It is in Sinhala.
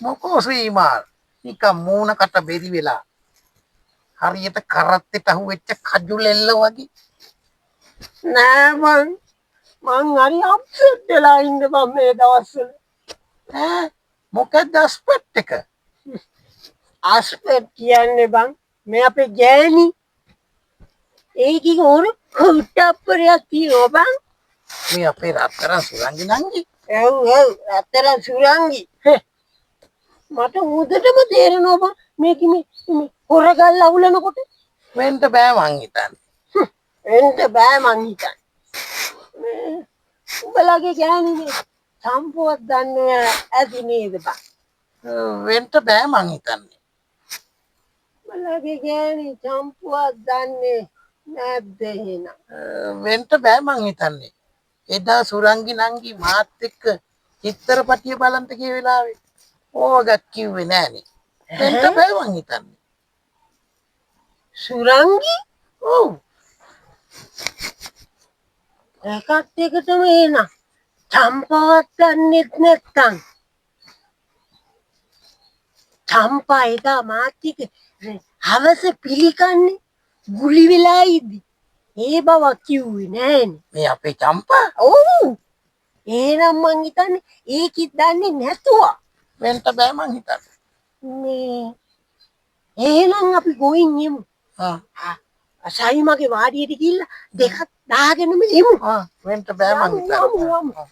මොකෝ සීමාල් නිකන් මූණකට බෙරි වෙලා හරියට කරත්තෙට අහුවෙච්ච කජුලෙල්ල වගේ. නෑ මං හරි අප්සෙට් වෙලා ඉන්න බං මේ දවස්වල. ඈ මොකක්ද අස්පෙට් එක? අස්පෙට් කියන්නේ බං මේ අපේ ගෑණි. ඒකේ හොරු කුට්ටප්පරයක් තියෙනවා බං. මේ අපේ රත්තරන් සුරංගි නංගි. ඔව් අතරන් සුරංගි. මට උදටම තේරෙනවා බං මේ හොරගල් අවුලනකොට වෙන්න බෑ මං හිතන්නේ. එන්න බෑ මං හිතන්නේ. උඹලගේ ගෑණිනේ සම්පුවක් දන්නේ ඇති නේද බං? වෙන්න බෑ මං හිතන්නේ. උඹලගේ ගෑණි සම්පුවක් දන්නේ නැද්ද එහෙනම්? වෙන්න බෑ මං හිතන්නේ. එදා සුරංගි නංගි මාත් එක්ක චිත්‍රපටිය බලන්ට ගිය වෙලාවේ ඕගක් කිව්වේ නෑනේ. වෙන්න බෑ මං හිතන්නේ. සුරංගි ඔව්. එකත් එකටම එන චම්පාවත් දන්නෙත් නැත්තම් චම්පා එදා මාත්‍යික හවස පිළිකන්නේ ගුලි වෙලා ඉදි ඒ බවක් කිව්වේ නෑනේ. මේ අපේ චම්පා ඔව් එහෙනම් මං හිතන්නේ ඒකිත් දන්නේ නැතුව වෙන්න බෑ මං හිතන්නේ. මේ එහෙනම් අපි ගොයින් යමු. අසයි මගේ වාඩියට ගිහිල්ලා දෙකක් දාගෙනම යමු. වෙන්න බෑ මං හිතන්නේ.